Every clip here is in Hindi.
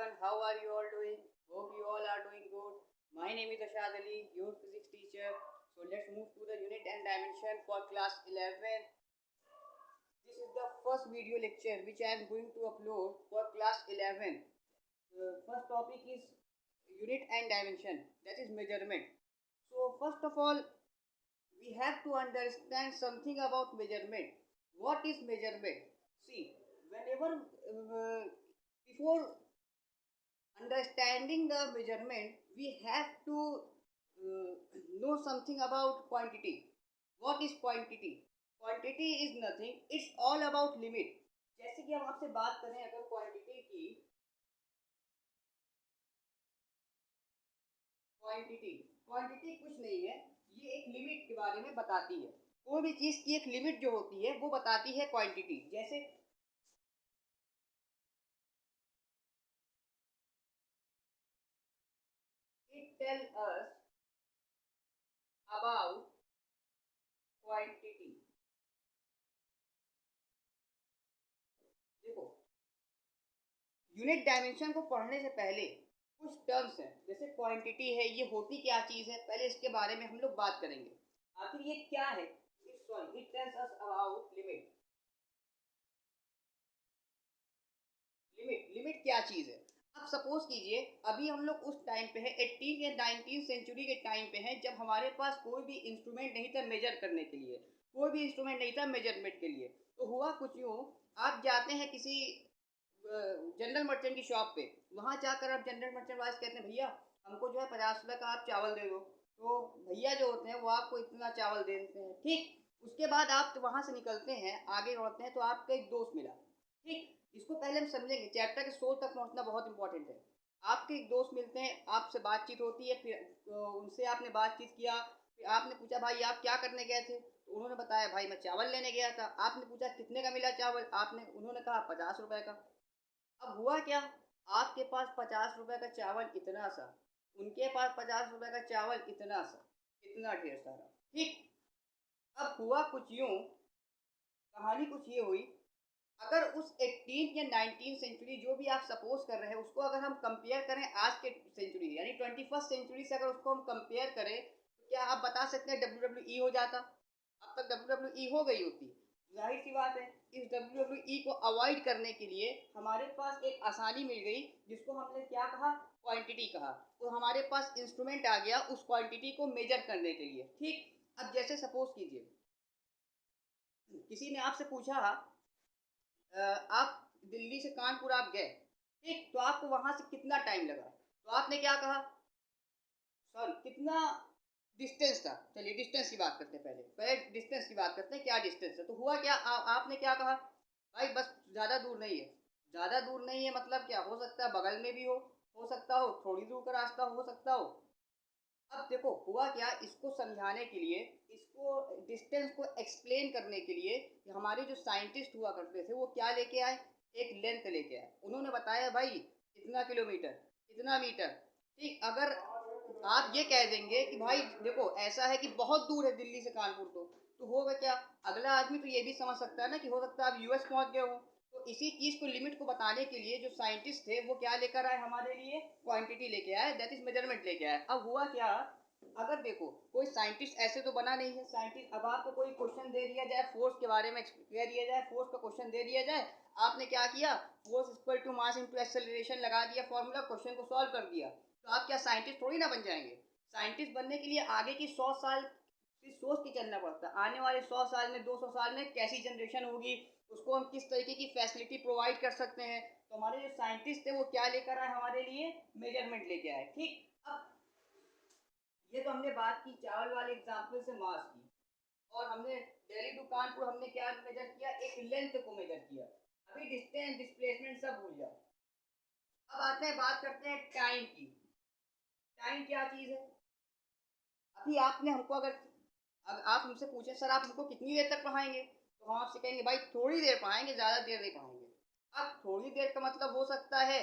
everyone, how are you all doing? Hope you all are doing good. My name is Ashad Ali, your physics teacher. So let's move to the unit and dimension for class 11. This is the first video lecture which I am going to upload for class 11. The first topic is unit and dimension, that is measurement. So first of all, we have to understand something about measurement. What is measurement? See, whenever before understanding the measurement, we have to know something about quantity. What is quantity? Quantity is nothing, it's all about limit. जैसे कि हम आपसे बात करें अगर क्वांटिटी की, क्वांटिटी कुछ नहीं है, ये एक लिमिट के बारे में बताती है। कोई भी चीज की एक लिमिट जो होती है वो बताती है क्वांटिटी। जैसे it tells us about quantity। देखो, यूनिट डायमेंशन को पढ़ने से पहले कुछ टर्म्स हैं, जैसे क्वांटिटी है, ये होती क्या चीज है, पहले इसके बारे में हम लोग बात करेंगे। आखिर ये क्या है? It tells us about limit. Limit क्या चीज है? अब सपोज कीजिए अभी हम लोग उस टाइम पे है, 18 या 19 सेंचुरी के टाइम पे है, जब हमारे पास कोई भी इंस्ट्रूमेंट नहीं था मेजर करने के लिए, कोई भी इंस्ट्रूमेंट नहीं था मेजरमेंट के लिए। तो हुआ कुछ यूँ, आप जाते हैं किसी जनरल मर्चेंट की शॉप पे, वहाँ जाकर आप जनरल मर्चेंट वाइज कहते हैं भैया हमको जो है 50 रुपये का आप चावल दे दो। तो भैया जो होते हैं वो आपको इतना चावल दे देते हैं। ठीक, उसके बाद आप वहाँ से निकलते हैं, आगे बढ़ते हैं, तो आपका एक दोस्त मिला। ठीक, इसको पहले हम समझेंगे, चैप्टर के सोल तक पहुँचना बहुत इंपॉर्टेंट है। आपके एक दोस्त मिलते हैं, आपसे बातचीत होती है, फिर उनसे आपने बातचीत किया, फिर आपने पूछा भाई आप क्या करने गए थे, तो उन्होंने बताया भाई मैं चावल लेने गया था। आपने पूछा कितने का मिला चावल, उन्होंने कहा 50 रुपए का। अब हुआ क्या, आपके पास 50 रुपए का चावल इतना सा, उनके पास 50 रुपए का चावल इतना सा, इतना ढेर सारा। ठीक, अब हुआ कुछ यूं, कहानी कुछ ये हुई, अगर उस 18 या 19 सेंचुरी जो भी आप सपोज कर रहे हैं उसको अगर हम कंपेयर करें आज के सेंचुरी यानी 21st सेंचुरी से, अगर उसको हम कंपेयर करें तो क्या आप बता सकते हैं WWE हो जाता? अब तक WWE हो गई होती। जाहिर सी बात है, इस WWE को अवॉइड करने के लिए हमारे पास एक आसानी मिल गई, जिसको हमने क्या कहा, क्वांटिटी कहा। तो हमारे पास इंस्ट्रूमेंट आ गया उस क्वांटिटी को मेजर करने के लिए। ठीक, अब जैसे सपोज कीजिए किसी ने आपसे पूछा आप दिल्ली से कानपुर आप गए, ठीक, तो आपको वहां से कितना टाइम लगा, तो आपने क्या कहा, सॉरी कितना डिस्टेंस था। चलिए डिस्टेंस की बात करते हैं, पहले डिस्टेंस की बात करते हैं, क्या डिस्टेंस है। तो हुआ क्या, आपने क्या कहा, भाई बस ज़्यादा दूर नहीं है। ज़्यादा दूर नहीं है मतलब क्या, हो सकता है बगल में भी हो सकता हो थोड़ी दूर का रास्ता हो सकता हो। अब देखो हुआ क्या, इसको समझाने के लिए, इसको डिस्टेंस को एक्सप्लेन करने के लिए हमारे जो साइंटिस्ट हुआ करते थे वो क्या लेके आए, एक लेंथ लेके आए। उन्होंने बताया भाई इतना किलोमीटर, इतना मीटर। ठीक, अगर आप ये कह देंगे कि भाई देखो ऐसा है कि बहुत दूर है दिल्ली से कानपुर, तो होगा क्या, अगला आदमी तो ये भी समझ सकता है ना कि हो सकता है आप यूएस पहुंच गए हो। तो इसी चीज को लिमिट को बताने के लिए जो साइंटिस्ट थे वो क्या लेकर आए हमारे लिए, क्वांटिटी लेके आए, दैट इज मेजरमेंट लेके आए। अब हुआ क्या, अगर देखो कोई साइंटिस्ट ऐसे तो बना नहीं है साइंटिस्ट, अब आपको कोई क्वेश्चन दे दिया जाए फोर्स के बारे में कह दिया जाए, फोर्स का क्वेश्चन दे दिया जाए, आपने क्या किया, force equal to mass into acceleration लगा दिया फॉर्मूला, क्वेश्चन को सॉल्व कर दिया, तो आप क्या साइंटिस्ट थोड़ी ना बन जाएंगे। साइंटिस्ट बनने के लिए आगे की 100 साल की सोच के चलना पड़ता है। आने वाले 100 साल में 200 साल में कैसी जनरेशन होगी, उसको हम किस तरीके की फैसिलिटी प्रोवाइड कर सकते हैं। तो हमारे जो साइंटिस्ट थे वो क्या लेकर आए हमारे लिए, मेजरमेंट लेके आए। ठीक, अब ये तो हमने बात की चावल वाले एग्जाम्पल से मास की, और हमने दिल्ली टू कानपुर हमने क्या मेजर किया, एक लेंथ को मेजर किया। अभी डिस्टेंस डिस्प्लेसमेंट सब भूल जाओ। अब आते हैं बात करते हैं टाइम की। टाइम क्या चीज है? अभी आपने हमको अगर आप हमसे पूछें सर आप हमको कितनी देर तक पढ़ाएंगे, तो हम आपसे कहेंगे भाई थोड़ी देर पढ़ाएंगे, ज़्यादा देर नहीं पढ़ाएंगे। अब थोड़ी देर का मतलब हो सकता है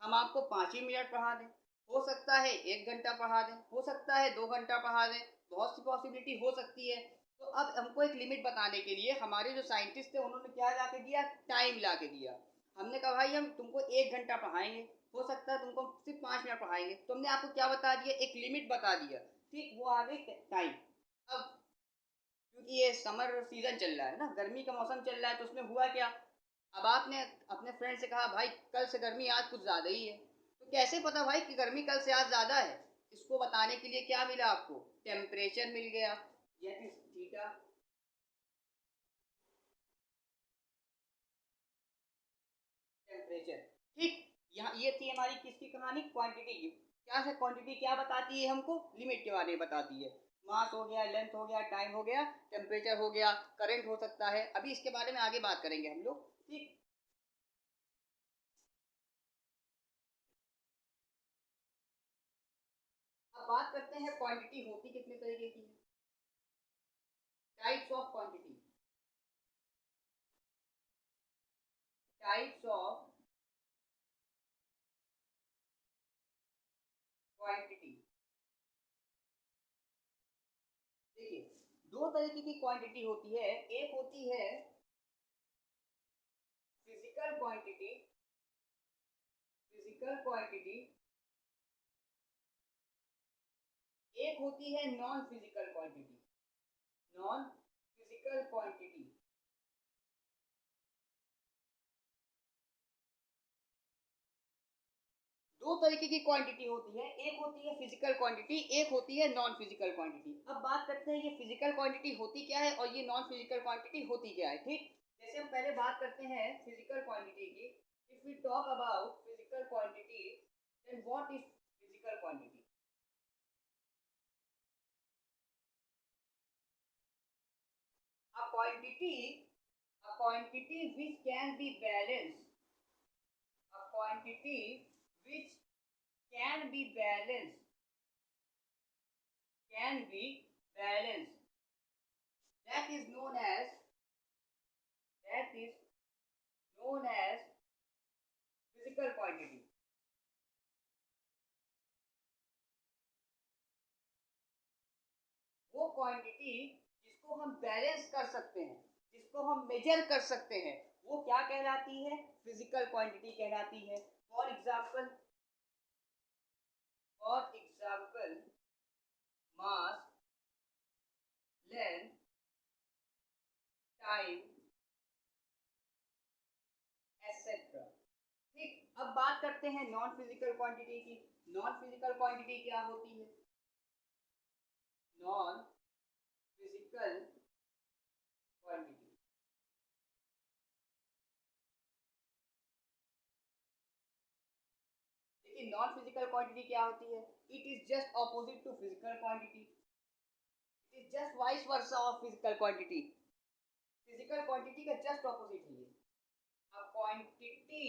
हम आपको 5 ही मिनट पढ़ा दें, हो सकता है 1 घंटा पढ़ा दें, हो सकता है 2 घंटा पढ़ा दें, बहुत सी पॉसिबिलिटी हो सकती है। तो अब हमको एक लिमिट बताने के लिए हमारे जो साइंटिस्ट थे उन्होंने क्या ला के दिया, टाइम ला के दिया। हमने कहा भाई हम तुमको 1 घंटा पढ़ाएंगे, हो सकता है तुमको सिर्फ 5 मिनट पढ़ाएंगे, तो हमने आपको क्या बता दिया, एक लिमिट बता दिया, ठीक, वो आ गई टाइम। अब क्योंकि ये समर सीजन चल रहा है ना, गर्मी का मौसम चल रहा है, तो उसमें हुआ क्या, अब आपने अपने फ्रेंड से कहा भाई कल से गर्मी आज कुछ ज़्यादा ही है, तो कैसे पता भाई कि गर्मी कल से आज ज़्यादा है, इसको बताने के लिए क्या मिला आपको, टेम्परेचर मिल गया, यह थीटा, टेम्परेचर, ठीक। यहाँ ये थी हमारी किसकी कहानी, क्वांटिटी की। क्या है क्वांटिटी, क्या बताती है हमको, लिमिट के बारे में बताती है। मास हो गया, लेंथ हो गया, टाइम हो गया, टेम्परेचर हो गया, करंट हो सकता है, अभी इसके बारे में आगे बात करेंगे हम लोग, ठीक। अब बात करते हैं क्वांटिटी होती कितने तरीके की है, types of quantity, types of quantity. देखिए, दो तरीके की क्वांटिटी होती है, एक होती है फिजिकल क्वांटिटी, फिजिकल क्वांटिटी, एक होती है non physical quantity, non physical quantity. दो तरीके की क्वांटिटी होती है, एक होती है फिजिकल क्वांटिटी, एक होती है नॉन फिजिकल क्वांटिटी। अब बात करते हैं ये फिजिकल क्वांटिटी होती क्या है और ये नॉन फिजिकल क्वांटिटी होती क्या है, ठीक। जैसे हम पहले बात करते हैं फिजिकल क्वांटिटी की, if we talk about physical quantity, then what is physical quantity. A quantity, a quantity which can be balanced, a quantity which can be balanced, can be balanced. That is known as, that is known as physical quantity. वो क्वांटिटी जिसको हम बैलेंस कर सकते हैं, जिसको हम मेजर कर सकते हैं, वो क्या कहलाती है, फिजिकल क्वांटिटी कहलाती है। For example, for example, mass, length, time, etcetera, ठीक। अब बात करते हैं नॉन फिजिकल क्वांटिटी की। नॉन फिजिकल क्वांटिटी क्या होती है, नॉन फिजिकल क्वांटिटी, देखिए नॉन फिजिकल क्वांटिटी क्या होती है, it is just opposite to physical quantity, it is just vice versa of physical quantity. Physical quantity का जस्ट ऑपोजिट है ये, a quantity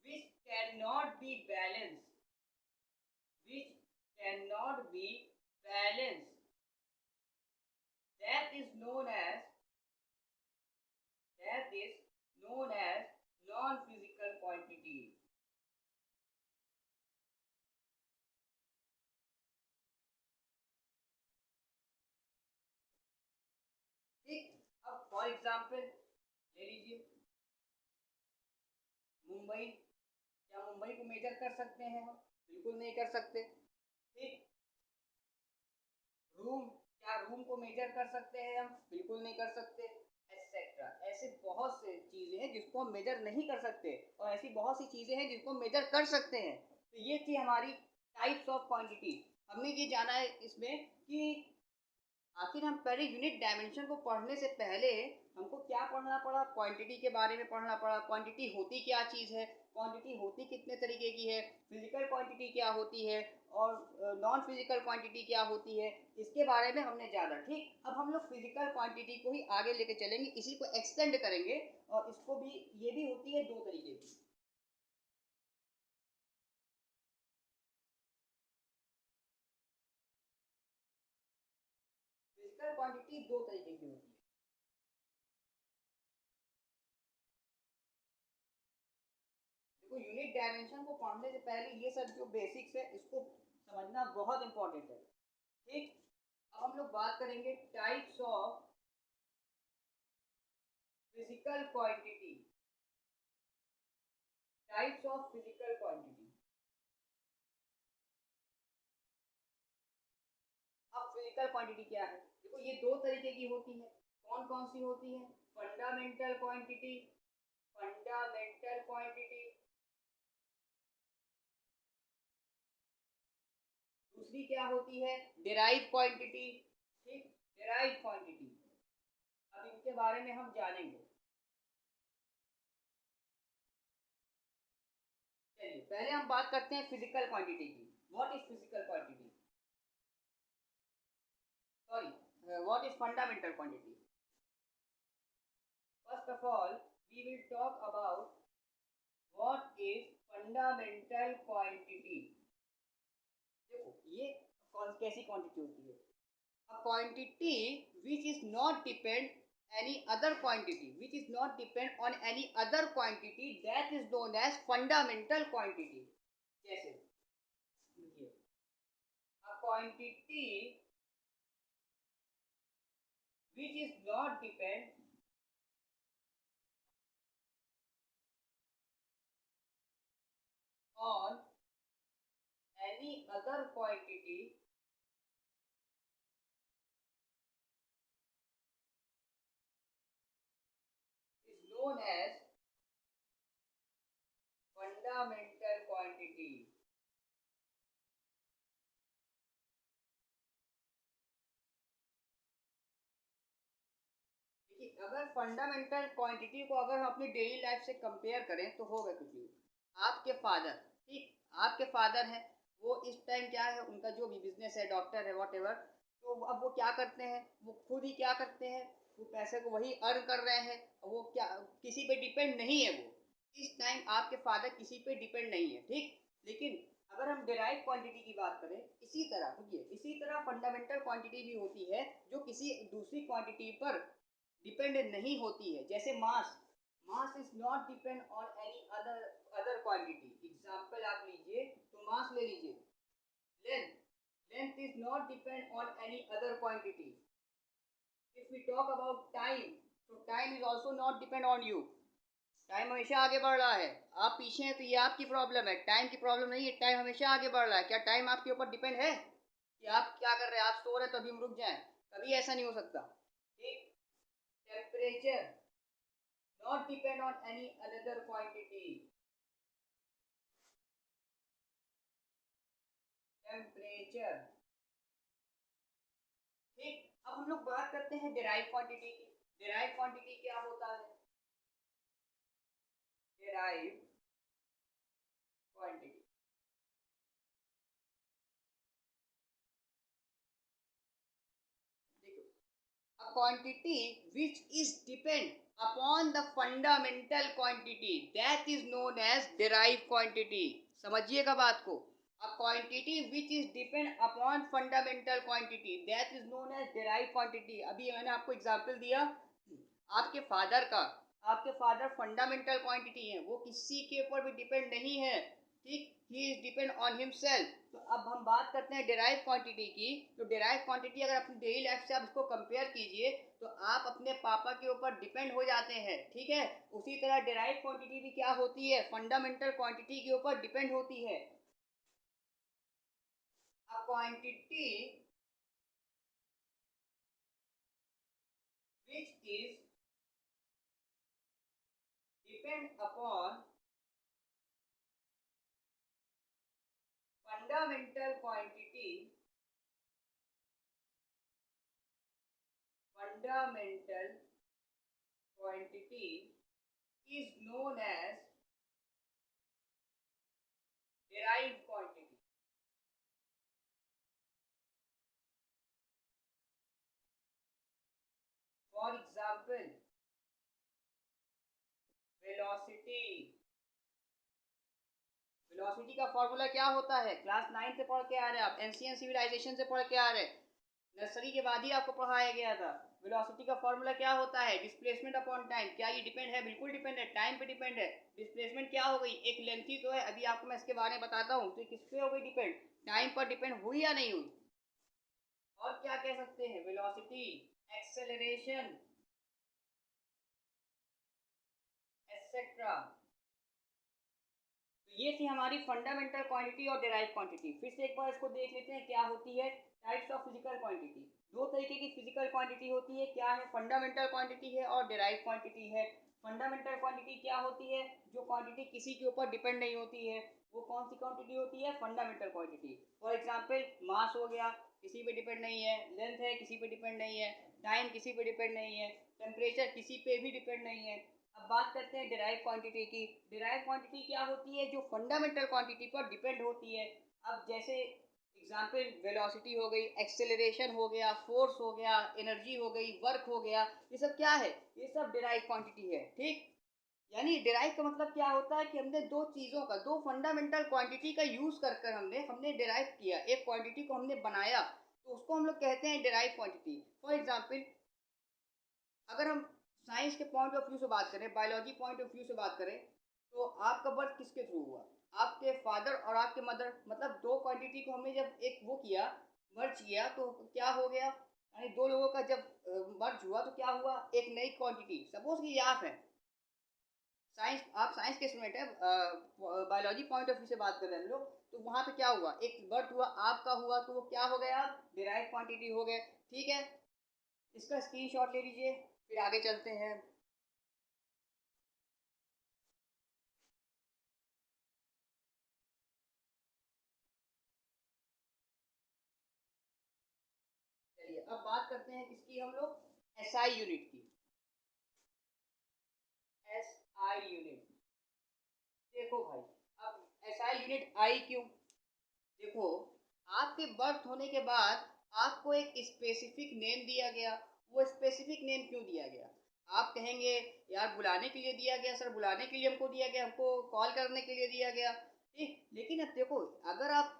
which cannot be balanced, which cannot be balanced, that is known as, that is known as non-physical quantity, ठीक। अब फॉर एग्जाम्पल ले लीजिए मुंबई, क्या मुंबई को मेजर कर सकते हैं हम, बिल्कुल नहीं कर सकते, ठीक। रूम, क्या रूम को मेजर कर सकते हैं हम, बिल्कुल नहीं कर सकते, एटसेट्रा। ऐसे बहुत से चीजें हैं जिसको हम मेजर नहीं कर सकते, और ऐसी बहुत सी चीजें हैं जिसको हम मेजर कर सकते हैं। तो ये थी हमारी टाइप्स ऑफ क्वांटिटी। हमने ये जाना है इसमें कि आखिर हम पहले यूनिट डायमेंशन को पढ़ने से पहले हमको क्या पढ़ना पड़ा, क्वांटिटी के बारे में पढ़ना पड़ा, क्वांटिटी होती क्या चीज़ है, क्वांटिटी होती कितने तरीके की है, फिजिकल क्वांटिटी क्या होती है, और नॉन फिजिकल क्वांटिटी क्या होती है, इसके बारे में हमने जाना, ठीक। अब हम लोग फिजिकल क्वांटिटी को ही आगे लेके चलेंगे, इसी को एक्सटेंड करेंगे, और इसको भी, ये भी होती है दो तरीके की, फिजिकल क्वांटिटी दो तरीके की होती है। देखो यूनिट डायमेंशन को पढ़ने से पहले ये सब जो बेसिक्स है इसको समझना बहुत इंपॉर्टेंट है, ठीक। अब हम लोग बात करेंगे types of physical quantity, types of physical quantity. अब फिजिकल क्वांटिटी क्या है? देखो ये दो तरीके की होती है। कौन कौन सी होती है? Fundamental quantity, fundamental quantity. दूसरी क्या होती है? Derive quantity. ठीक, डिराइव क्वांटिटी। अब इनके बारे में हम जानेंगे। चलिए पहले हम बात करते हैं फिजिकल क्वांटिटी की। What is physical quantity? Sorry, what is fundamental quantity? First of all we will talk about what is fundamental quantity. देखो ये कैसी क्वांटिटी होती है? A quantity which is not depend any other quantity, which is not depend on any other quantity, that is known as fundamental quantity. जैसे a quantity which is not depend on any other quantity is known as fundamental quantity. देखिए अगर फंडामेंटल क्वांटिटी को अगर हम अपनी डेली लाइफ से कंपेयर करें तो होगा कुछ नहीं। आपके फादर, ठीक, आपके फादर हैं, वो इस टाइम क्या है, उनका जो भी बिजनेस है, डॉक्टर है, वॉट एवर, तो अब वो क्या करते हैं, वो खुद ही क्या करते हैं, वो पैसे को वही अर्न कर रहे हैं। वो क्या किसी पे डिपेंड नहीं है वो। इस टाइम आपके फादर किसी पे डिपेंड नहीं है, ठीक। लेकिन अगर हम डिराइव क्वांटिटी की बात करें, इसी तरह देखिए, इसी तरह फंडामेंटल क्वांटिटी भी होती है जो किसी दूसरी क्वांटिटी पर डिपेंड नहीं होती है। जैसे mass, mass is not depend on any other other quantity. Example आप लीजिए तो मास ले लीजिए। Length, length is not depend on any other quantity. If we talk about time, तो time is also not depend on you. Time हमेशा आगे बढ़ रहा है, आप पीछे हैं तो ये आपकी प्रॉब्लम है, टाइम की प्रॉब्लम नहीं है। टाइम हमेशा आगे बढ़ रहा है। क्या टाइम आपके ऊपर डिपेंड है कि आप क्या कर रहे हैं? आप सो रहे हैं तो अभी हम रुक जाएं? कभी ऐसा नहीं हो सकता, ठीक। Temperature not depend on any another quantity. Temperature, ठीक। अब हम लोग बात करते हैं डिराइव क्वांटिटी की। डिराइव क्वांटिटी क्या होता है? डिराइव क्वांटिटी, देखो, a quantity which is depend upon the fundamental quantity, that is known as derived quantity. समझिएगा बात को। a quantity which is depend upon fundamental quantity, that is known as derived quantity. अभी मैंने आपको एग्जांपल दिया आपके फादर का। आपके फादर फंडामेंटल क्वांटिटी है, वो किसी के ऊपर भी डिपेंड नहीं है, ठीक। He is depend on himself. तो अब हम बात करते हैं डिराइव क्वांटिटी की। तो डिराइव क्वांटिटी अगर अपनी डेली लाइफ से आप इसको कंपेयर कीजिए तो आप अपने पापा के ऊपर डिपेंड हो जाते हैं, ठीक है। उसी तरह डिराइव क्वांटिटी भी क्या होती है? फंडामेंटल क्वांटिटी के ऊपर डिपेंड होती है। A quantity which is depend upon fundamental quantity, fundamental quantity is known as derived quantity. For example, velocity, velocity का फॉर्मूला क्या होता है? क्लास 9 से पढ़ के आ रहे हैं आप, एंशिएंट सिविलाइजेशन से पढ़ के आ रहे हैं, नर्सरी के बाद ही आपको पढ़ाया गया था। वेलोसिटी का फॉर्मूला क्या होता है? Displacement upon time. क्या ये डिपेंड है? बिल्कुल डिपेंड है, टाइम पे डिपेंड है। डिस्प्लेसमेंट क्या हो गई? एक लेंथ ही तो है। अभी आपको मैं इसके बारे में बताता हूँ। तो किस पे हो गई डिपेंड? टाइम पर डिपेंड हुई या नहीं हुई? और क्या कह सकते हैं? Velocity, acceleration, etcetera. ये थी हमारी फंडामेंटल क्वांटिटी और डिराइव क्वांटिटी। फिर से एक बार इसको देख लेते हैं क्या होती है टाइप्स ऑफ फिजिकल क्वांटिटी। दो तरीके की फिजिकल क्वांटिटी होती है, क्या है, फंडामेंटल क्वांटिटी है और डिराइव क्वांटिटी है। फंडामेंटल क्वांटिटी क्या होती है? जो क्वांटिटी किसी के ऊपर डिपेंड नहीं होती है, वो कौन सी क्वांटिटी होती है? Fundamental quantity. फॉर एग्जाम्पल मास हो गया, किसी पे डिपेंड नहीं है। लेंथ है, किसी पे डिपेंड नहीं है। टाइम किसी पे डिपेंड नहीं है। टेम्परेचर किसी पे भी डिपेंड नहीं है। अब बात करते हैं डिराइव क्वांटिटी की। डिराइव क्वांटिटी क्या होती है? जो फंडामेंटल क्वांटिटी पर डिपेंड होती है। अब जैसे एग्जाम्पल वेलोसिटी हो गई, एक्सेलरेशन हो गया, फोर्स हो गया, एनर्जी हो गई, वर्क हो गया, ये सब क्या है? ये सब डिराइव क्वांटिटी है। ठीक, यानी डिराइव का मतलब क्या होता है कि हमने दो चीज़ों का, दो फंडामेंटल क्वांटिटी का यूज़ कर कर हमने डिराइव किया, एक क्वांटिटी को हमने बनाया, तो उसको हम लोग कहते हैं डिराइव क्वांटिटी। फॉर एग्जाम्पल अगर हम साइंस के पॉइंट ऑफ व्यू से बात करें, बायोलॉजी पॉइंट ऑफ व्यू से बात करें, तो आपका बर्थ किसके थ्रू हुआ? आपके फादर और आपके मदर, मतलब दो क्वांटिटी को हमने जब एक वो किया, मर्ज किया, तो क्या हो गया? यानी दो लोगों का जब मर्ज हुआ तो क्या हुआ? एक नई क्वांटिटी। सपोज कि आप हैं साइंस, आप साइंस के स्टूडेंट हैं, बायोलॉजी पॉइंट ऑफ व्यू से बात कर रहे हैं हम लोग, तो वहाँ पे क्या हुआ? एक बर्थ हुआ, आपका हुआ, तो वो क्या हो गया? डिराइव क्वांटिटी हो गए। ठीक है, इसका स्क्रीनशॉट ले लीजिए, फिर आगे चलते हैं। चलिए अब बात करते हैं किसकी हम लोग? एसआई यूनिट की। एसआई यूनिट, देखो भाई, अब एसआई यूनिट आई क्यों? देखो, आपके बर्थ होने के बाद आपको एक स्पेसिफिक नेम दिया गया। वो स्पेसिफिक नेम क्यों दिया गया? आप कहेंगे यार बुलाने के लिए दिया गया, सर बुलाने के लिए हमको दिया गया, हमको कॉल करने के लिए दिया गया। ठीक, लेकिन अब देखो, अगर आप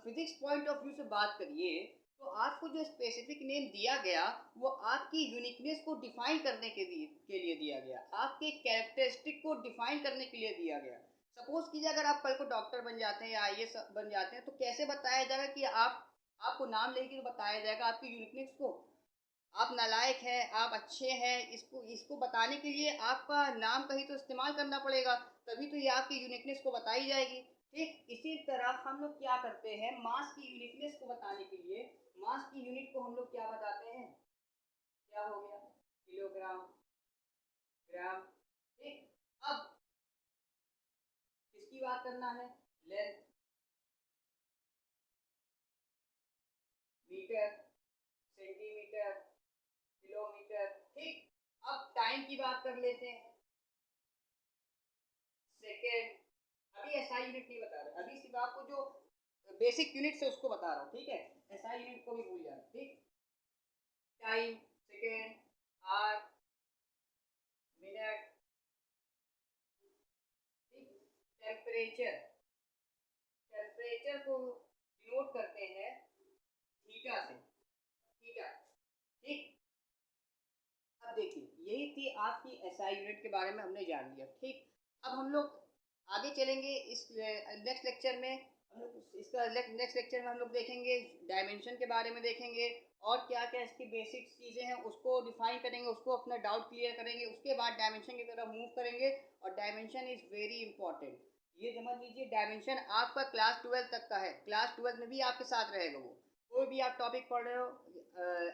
फिजिक्स पॉइंट ऑफ व्यू से बात करिए, तो आपको जो स्पेसिफिक नेम दिया गया वो आपकी यूनिकनेस को डिफाइन करने के लिए दिया गया, आपके कैरेक्टरिस्टिक को डिफाइन करने के लिए दिया गया। सपोज कीजिए अगर आप कल को डॉक्टर बन जाते हैं या आईएएस बन जाते हैं, तो कैसे बताया जाएगा कि आप, आपको नाम लेके तो बताया जाएगा आपकी यूनिकनेस को। आप नालायक हैं, आप अच्छे हैं, इसको इसको बताने के लिए आपका नाम कहीं तो इस्तेमाल करना पड़ेगा, तभी तो ये आपकी यूनिकनेस को बताई जाएगी। ठीक, इसी तरह हम लोग क्या करते हैं, मास की यूनिकनेस को बताने के लिए मास की यूनिट को हम लोग क्या बताते हैं? क्या हो गया? Kilogram, gram. ठीक, अब किसकी बात करना है? Length, metre, centimetre, kilometre. ठीक, अब टाइम की बात कर लेते हैं। सेकेंड, अभी एसआई यूनिट नहीं बता रहे, अभी सिर्फ आपको जो बेसिक यूनिट है उसको बता रहा हूँ। ठीक है, एसआई यूनिट को भी भूल जाना। ठीक, टाइम, सेकेंड, आवर, मिनट। ठीक, टेम्परेचर, टेम्परेचर को डिनोट करते हैं थीटा से, थीटा। ठीक, अब देखिए यही थी आपकी एसआई यूनिट के बारे में हमने जान लिया। ठीक, अब हम लोग आगे चलेंगे इस नेक्स्ट लेक्चर में। हम लोग इसका नेक्स्ट लेक्चर में हम लोग देखेंगे डायमेंशन के बारे में, देखेंगे और क्या क्या इसकी बेसिक चीज़ें हैं उसको डिफाइन करेंगे, उसको अपना डाउट क्लियर करेंगे, उसके बाद डायमेंशन की तरफ मूव करेंगे। और डायमेंशन इज़ वेरी इंपॉर्टेंट, ये समझ लीजिए। डायमेंशन आपका क्लास 12 तक का है, क्लास 12 में भी आपके साथ रहेगा वो। कोई भी आप टॉपिक पढ़ रहे हो,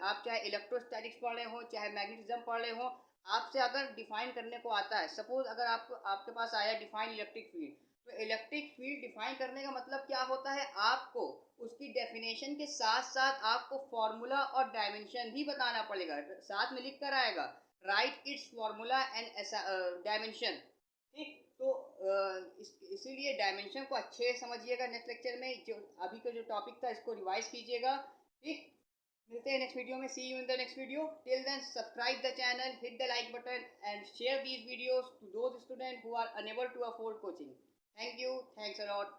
आप चाहे इलेक्ट्रोस्टैटिक्स पढ़ रहे हो, चाहे मैग्नेटिज्म पढ़ रहे हो, आपसे अगर डिफाइन करने को आता है, सपोज अगर आपको आपके पास आया डिफाइन इलेक्ट्रिक फील्ड, तो इलेक्ट्रिक फील्ड डिफाइन करने का मतलब क्या होता है? आपको उसकी डेफिनेशन के साथ साथ आपको फॉर्मूला और डायमेंशन भी बताना पड़ेगा, साथ में लिख कर आएगा, right it's formula and dimension. ठीक, तो इसीलिए डायमेंशन को अच्छे से समझिएगा। नेक्स्ट लेक्चर में जो अभी का जो टॉपिक था इसको रिवाइज कीजिएगा। ठीक, मिलते हैं नेक्स्ट वीडियो में। See you in the next video. Till then subscribe the channel, hit the like button and share these videos to those student who are unable to afford coaching. Thank you, thanks a lot.